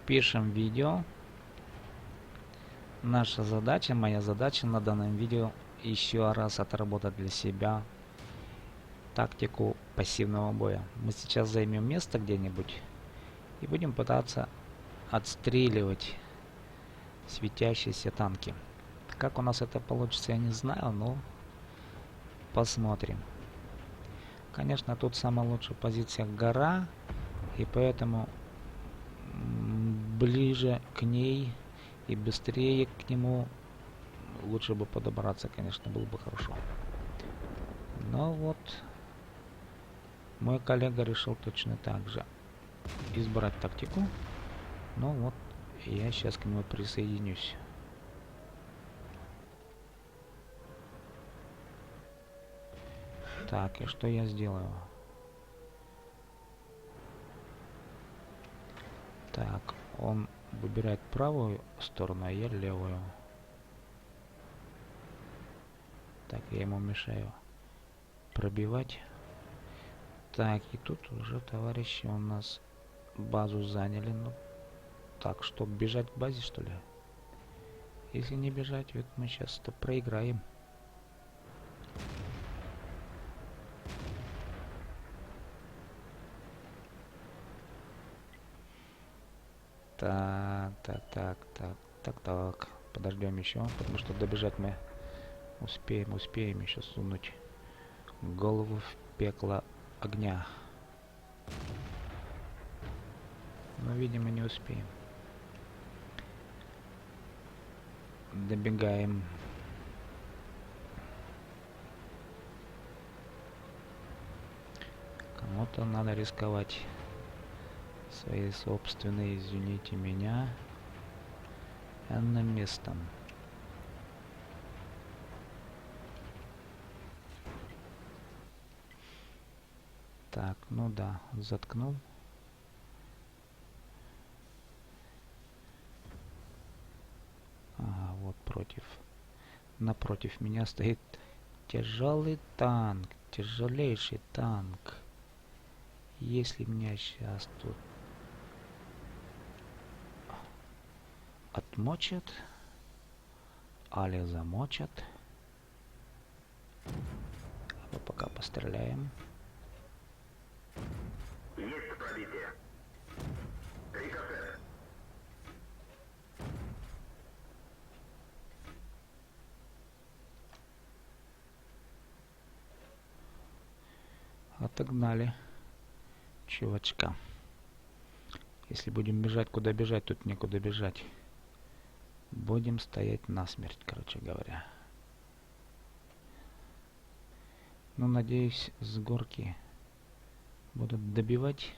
Пишем видео. Наша задача, моя задача на данном видео еще раз отработать для себя тактику пассивного боя. Мы сейчас займем место где-нибудь и будем пытаться отстреливать светящиеся танки. Как у нас это получится, я не знаю, но посмотрим. Конечно, тут самая лучшая позиция гора, и поэтому ближе к ней и быстрее к нему лучше бы подобраться, конечно, было бы хорошо. Но вот мой коллега решил точно так же избрать тактику. Ну вот, я сейчас к нему присоединюсь. Так, и что я сделаю? Так, он выбирает правую сторону, а я левую. Так, я ему мешаю пробивать. Так, и тут уже товарищи у нас базу заняли. Ну, так, что, бежать к базе, что ли? Если не бежать, ведь мы сейчас-то проиграем. Так. Подождем еще, потому что добежать мы успеем еще сунуть голову в пекло огня. Но, видимо, не успеем. Добегаем. Кому-то надо рисковать своей собственной, извините меня, местом. Так, ну да, заткнул. Ага, вот напротив меня стоит тяжелый танк, тяжелейший танк. Если меня сейчас тут отмочат, али замочат, мы пока постреляем. Есть пробитие. Рикошет. Отогнали чувачка. Если будем бежать, куда бежать? Тут некуда бежать. Будем стоять насмерть, короче говоря. Ну, надеюсь, с горки будут добивать.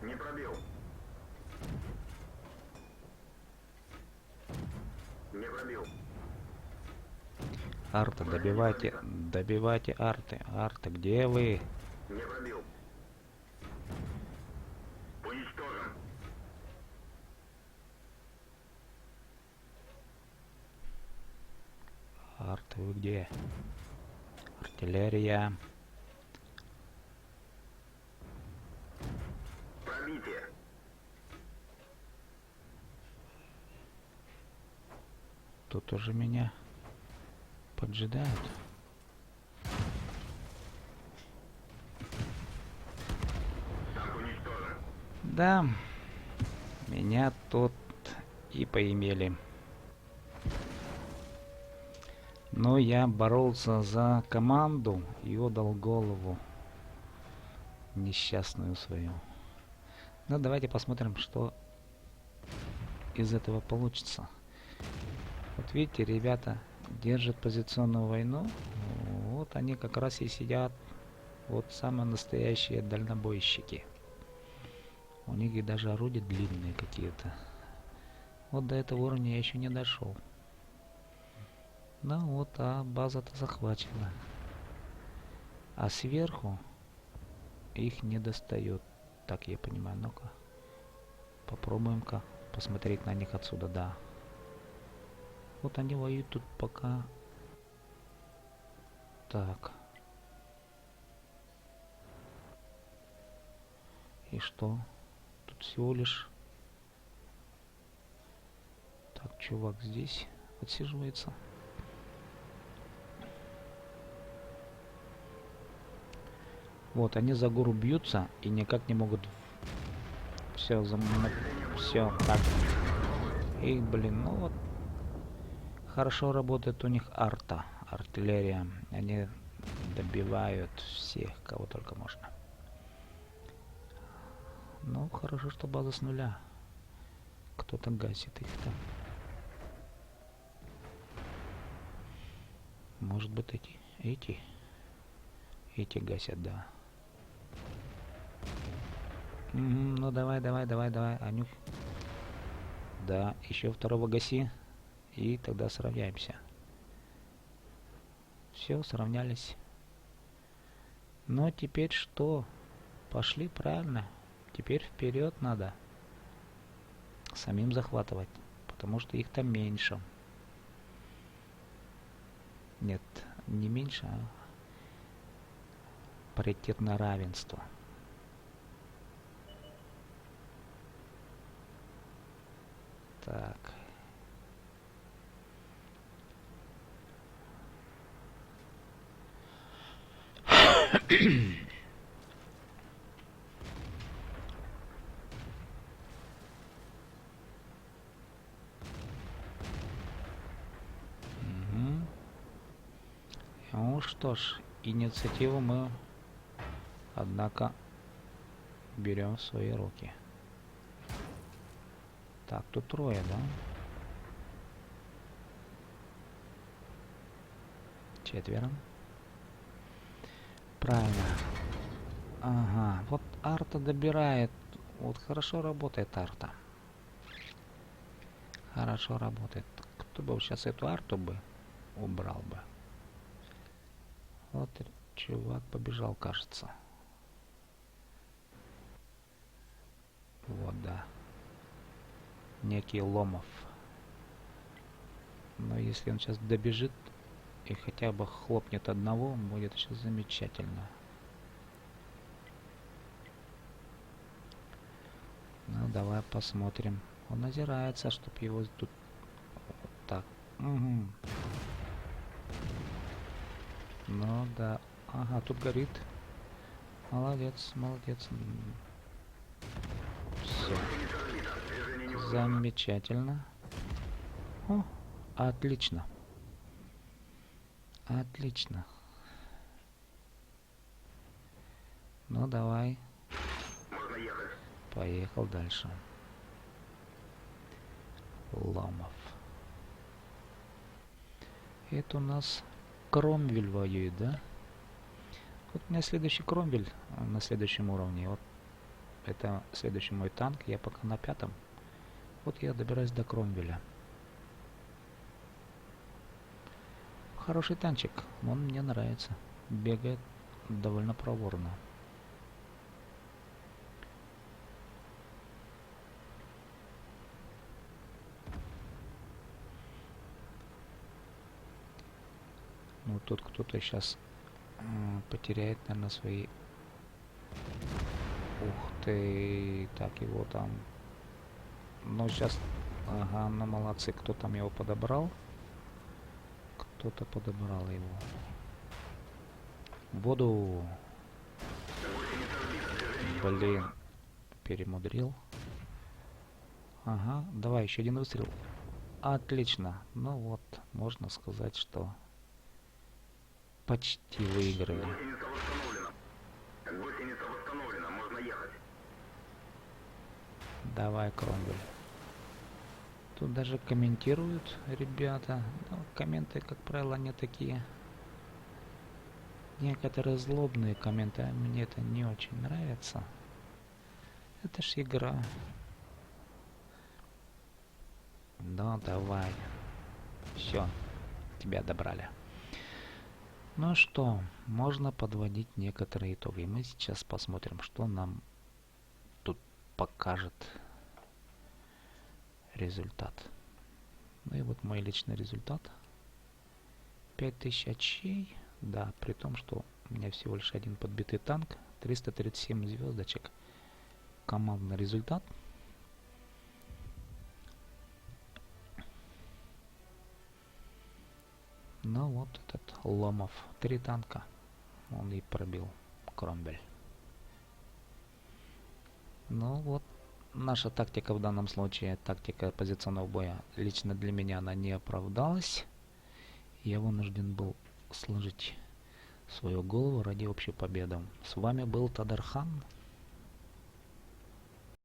Не пробил. Не пробил. Арта, добивайте арты. Арты, где вы? Не пробил. Уничтожен. Арты, вы где? Артиллерия. Пробитие. Тут уже меня поджидают. Танк уничтожен. Да, меня тут и поимели. Но я боролся за команду и отдал голову несчастную свою. Ну, давайте посмотрим, что из этого получится. Вот видите, ребята держат позиционную войну. Вот они как раз и сидят. Вот самые настоящие дальнобойщики. У них и даже орудия длинные какие-то. Вот до этого уровня я еще не дошел. Ну вот, а база-то захвачена. А сверху их не достает. Так я понимаю. Ну-ка. Попробуем-ка посмотреть на них отсюда, да. Вот они воюют тут пока. Так. И что? Тут всего лишь... Так, чувак здесь отсиживается. Вот, они за гору бьются и никак не могут... Все, все, так. И, блин, ну вот. Хорошо работает у них арта, артиллерия. Они добивают всех, кого только можно. Ну, хорошо, что база с нуля. Кто-то гасит их там. Может быть, эти гасят, да. Ну, давай, Анюх. Да, еще второго гаси. И тогда сравняемся. Все, сравнялись. Но теперь что? Пошли правильно. Теперь вперед надо. Самим захватывать. Потому что их там меньше. Нет, не меньше, а паритетное равенство. Так. Ну что ж, инициативу мы, однако, берем в свои руки. Так, тут трое, да? Четверо. Правильно. Ага, вот арта добирает. Вот хорошо работает арта. Хорошо работает. Кто бы сейчас эту арту бы убрал бы. Вот чувак побежал, кажется. Вот, да. Некий Ломов. Но если он сейчас добежит и хотя бы хлопнет одного, будет сейчас замечательно. Ну, давай посмотрим. Он озирается, чтобы его тут... Вот так. Угу. Ну, да. Ага, тут горит. Молодец, молодец. Все. Замечательно. О, отлично. Отлично. Ну, давай. Можно ехать. Поехал дальше. Ломов. Это у нас Кромвель воюет, да? Вот у меня следующий Кромвель на следующем уровне. Вот это следующий мой танк. Я пока на 5-м. Вот я добираюсь до Кромвеля. Хороший танчик. Он мне нравится. Бегает довольно проворно. Ну, тут кто-то сейчас потеряет, наверное, свои... Ух ты, так его там... Ну, сейчас... Ага, ну молодцы, кто там его подобрал? Кто-то подобрал его. Воду! Блин, перемудрил. Ага, давай, еще один выстрел. Отлично. Ну вот, можно сказать, что почти выиграли. Гусеница восстановлена. Гусеница восстановлена, можно ехать. Давай, Кромвель. Тут даже комментируют ребята. Ну, комменты, как правило, не такие. Некоторые злобные комменты, а мне это не очень нравится. Это ж игра. Ну, давай. Все, тебя добрали. Ну что, можно подводить некоторые итоги. Мы сейчас посмотрим, что нам тут покажет результат. Ну и вот мой личный результат. 5000 очей. Да, при том, что у меня всего лишь один подбитый танк. 337 звездочек. Командный результат. Ну вот этот Ломов. 3 танка. Он и пробил Кромбель. Ну вот. Наша тактика в данном случае, тактика позиционного боя, лично для меня она не оправдалась. Я вынужден был сложить свою голову ради общей победы. С вами был Тадархан.